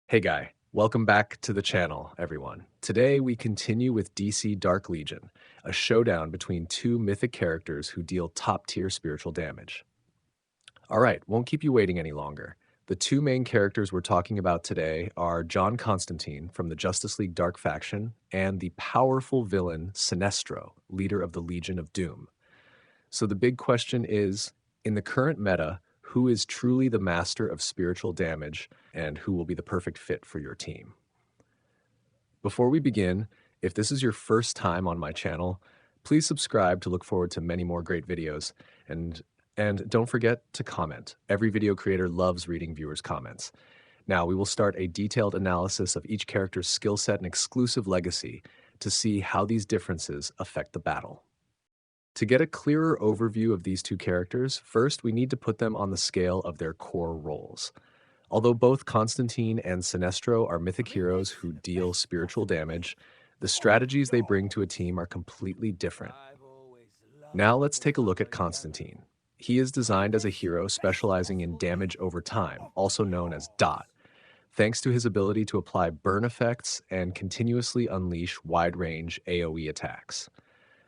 Hey guy, welcome back to the channel, everyone. Today we continue with DC Dark Legion, a showdown between two mythic characters who deal top-tier spiritual damage. Alright, won't keep you waiting any longer. The two main characters we're talking about today are John Constantine from the Justice League Dark faction and the powerful villain Sinestro, leader of the Legion of Doom. So the big question is, in the current meta, who is truly the master of spiritual damage and who will be the perfect fit for your team? Before we begin, if this is your first time on my channel, please subscribe to look forward to many more great videos, and don't forget to comment. Every video creator loves reading viewers' comments. Now, we will start a detailed analysis of each character's skill set and exclusive legacy to see how these differences affect the battle. To get a clearer overview of these two characters, first we need to put them on the scale of their core roles. Although both Constantine and Sinestro are mythic heroes who deal spiritual damage, the strategies they bring to a team are completely different. Now let's take a look at Constantine. He is designed as a hero specializing in damage over time, also known as DoT, thanks to his ability to apply burn effects and continuously unleash wide-range AoE attacks.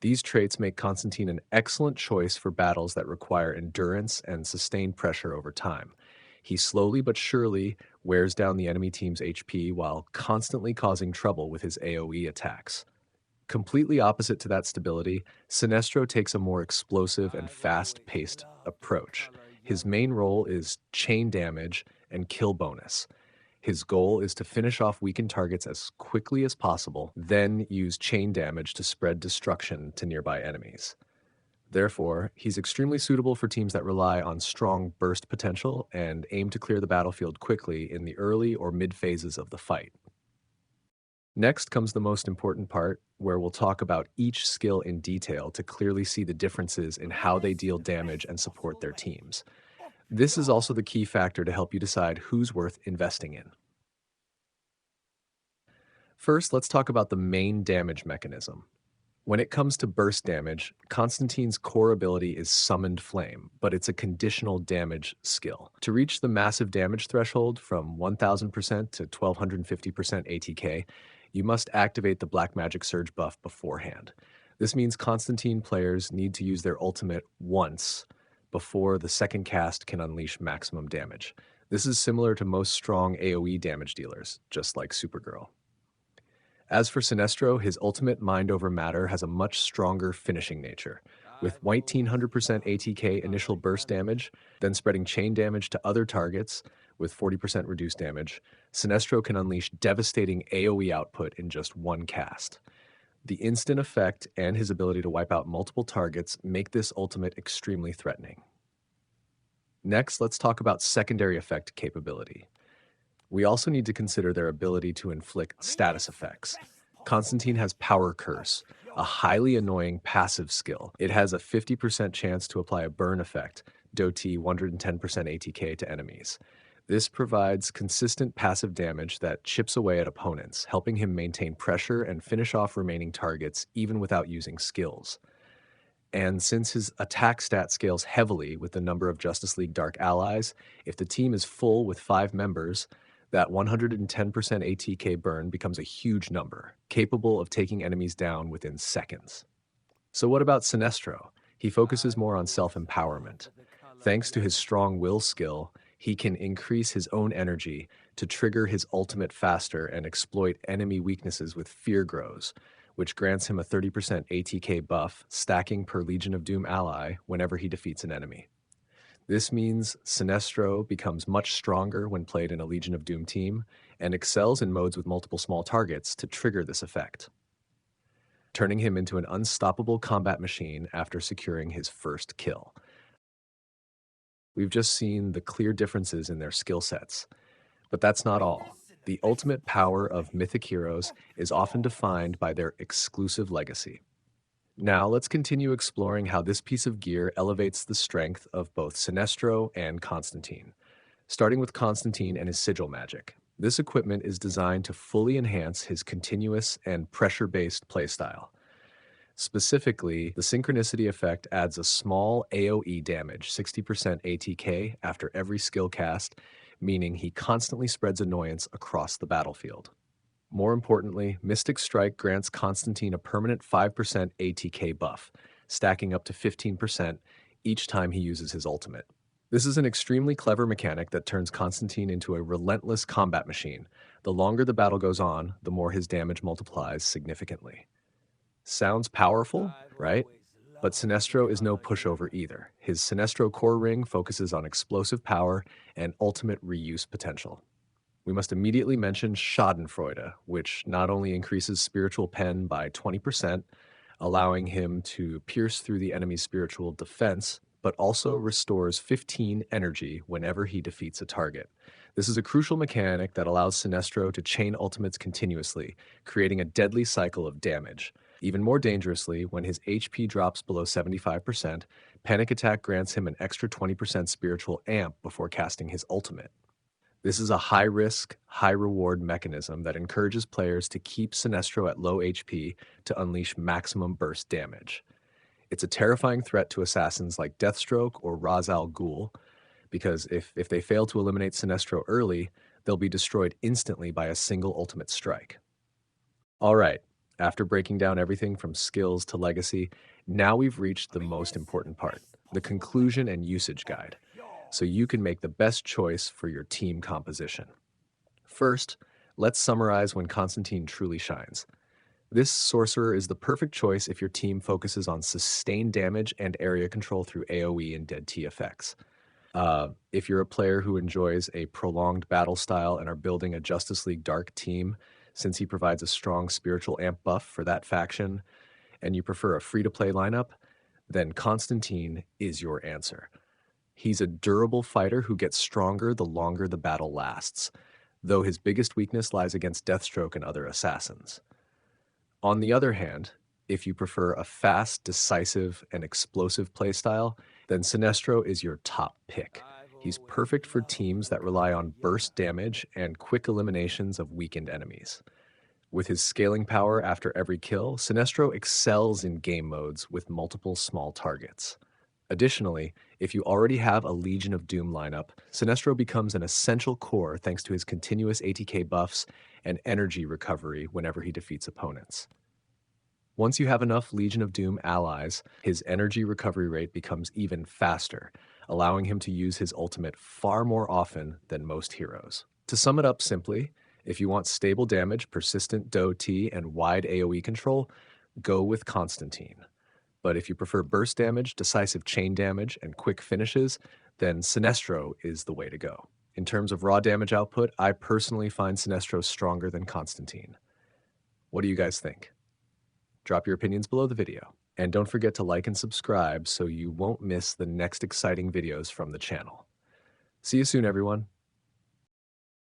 These traits make Constantine an excellent choice for battles that require endurance and sustained pressure over time. He slowly but surely wears down the enemy team's HP while constantly causing trouble with his AoE attacks. Completely opposite to that stability, Sinestro takes a more explosive and fast-paced approach. His main role is chain damage and kill bonus. His goal is to finish off weakened targets as quickly as possible, then use chain damage to spread destruction to nearby enemies. Therefore, he's extremely suitable for teams that rely on strong burst potential and aim to clear the battlefield quickly in the early or mid phases of the fight. Next comes the most important part, where we'll talk about each skill in detail to clearly see the differences in how they deal damage and support their teams. This is also the key factor to help you decide who's worth investing in. First, let's talk about the main damage mechanism. When it comes to burst damage, Constantine's core ability is Summoned Flame, but it's a conditional damage skill. To reach the massive damage threshold from 1000% to 1250% ATK, you must activate the Black Magic Surge buff beforehand. This means Constantine players need to use their ultimate once before the second cast can unleash maximum damage. This is similar to most strong AoE damage dealers, just like Supergirl. As for Sinestro, his ultimate Mind Over Matter has a much stronger finishing nature. With 1900% ATK initial burst damage, then spreading chain damage to other targets with 40% reduced damage, Sinestro can unleash devastating AoE output in just one cast. The instant effect and his ability to wipe out multiple targets make this ultimate extremely threatening. Next, let's talk about secondary effect capability. We also need to consider their ability to inflict status effects. Constantine has Power Curse, a highly annoying passive skill. It has a 50% chance to apply a burn effect, DoT 110% ATK to enemies. This provides consistent passive damage that chips away at opponents, helping him maintain pressure and finish off remaining targets even without using skills. And since his attack stat scales heavily with the number of Justice League Dark allies, if the team is full with 5 members, that 110% ATK burn becomes a huge number, capable of taking enemies down within seconds. So what about Sinestro? He focuses more on self-empowerment. Thanks to his strong will skill, he can increase his own energy to trigger his ultimate faster and exploit enemy weaknesses with Fear Grows, which grants him a 30% ATK buff, stacking per Legion of Doom ally whenever he defeats an enemy. This means Sinestro becomes much stronger when played in a Legion of Doom team, and excels in modes with multiple small targets to trigger this effect, turning him into an unstoppable combat machine after securing his first kill. We've just seen the clear differences in their skill sets, but that's not all. The ultimate power of mythic heroes is often defined by their exclusive legacy. Now, let's continue exploring how this piece of gear elevates the strength of both Sinestro and Constantine. Starting with Constantine and his sigil magic. This equipment is designed to fully enhance his continuous and pressure-based playstyle. Specifically, the synchronicity effect adds a small AoE damage, 60% ATK, after every skill cast, meaning he constantly spreads annoyance across the battlefield. More importantly, Mystic Strike grants Constantine a permanent 5% ATK buff, stacking up to 15% each time he uses his ultimate. This is an extremely clever mechanic that turns Constantine into a relentless combat machine. The longer the battle goes on, the more his damage multiplies significantly. Sounds powerful, right? But Sinestro is no pushover either. His Sinestro core ring focuses on explosive power and ultimate reuse potential. We must immediately mention Schadenfreude, which not only increases spiritual pen by 20%, allowing him to pierce through the enemy's spiritual defense, but also restores 15 energy whenever he defeats a target. This is a crucial mechanic that allows Sinestro to chain ultimates continuously, creating a deadly cycle of damage. Even more dangerously, when his HP drops below 75%, Panic Attack grants him an extra 20% spiritual amp before casting his ultimate. This is a high-risk, high-reward mechanism that encourages players to keep Sinestro at low HP to unleash maximum burst damage. It's a terrifying threat to assassins like Deathstroke or Ra's al Ghul, because if they fail to eliminate Sinestro early, they'll be destroyed instantly by a single ultimate strike. Alright, after breaking down everything from skills to legacy, now we've reached the most important part, the conclusion and usage guide, so you can make the best choice for your team composition. First, let's summarize when Constantine truly shines. This sorcerer is the perfect choice if your team focuses on sustained damage and area control through AoE and DoT effects. If you're a player who enjoys a prolonged battle style and are building a Justice League Dark team, since he provides a strong spiritual amp buff for that faction, and you prefer a free-to-play lineup, then Constantine is your answer. He's a durable fighter who gets stronger the longer the battle lasts, though his biggest weakness lies against Deathstroke and other assassins. On the other hand, if you prefer a fast, decisive, and explosive playstyle, then Sinestro is your top pick. He's perfect for teams that rely on burst damage and quick eliminations of weakened enemies. With his scaling power after every kill, Sinestro excels in game modes with multiple small targets. Additionally, if you already have a Legion of Doom lineup, Sinestro becomes an essential core thanks to his continuous ATK buffs and energy recovery whenever he defeats opponents. Once you have enough Legion of Doom allies, his energy recovery rate becomes even faster, allowing him to use his ultimate far more often than most heroes. To sum it up simply, if you want stable damage, persistent DoT, and wide AoE control, go with Constantine. But if you prefer burst damage, decisive chain damage, and quick finishes, then Sinestro is the way to go. In terms of raw damage output, I personally find Sinestro stronger than Constantine. What do you guys think? Drop your opinions below the video. And don't forget to like and subscribe so you won't miss the next exciting videos from the channel. See you soon, everyone.